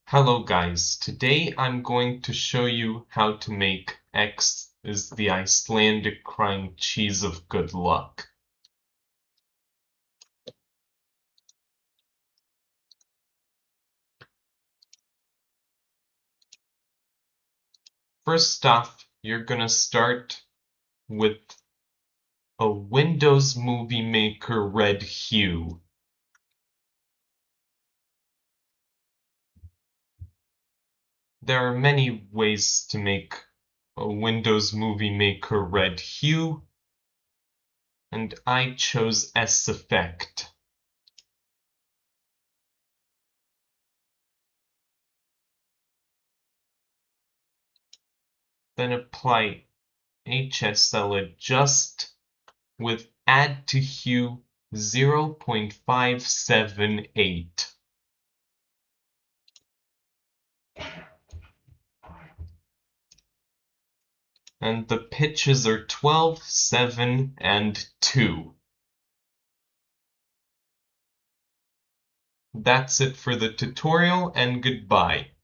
Hello guys, today I'm going to show you how to make X is the Icelandic crying cheese of good luck. First off, you're gonna start with a Windows Movie Maker red hue. There are many ways to make a Windows Movie Maker red hue, and I chose S Effect. Then apply HSL Adjust with Add to Hue 0.578. And the pitches are 12, 7, and 2. That's it for the tutorial, and goodbye.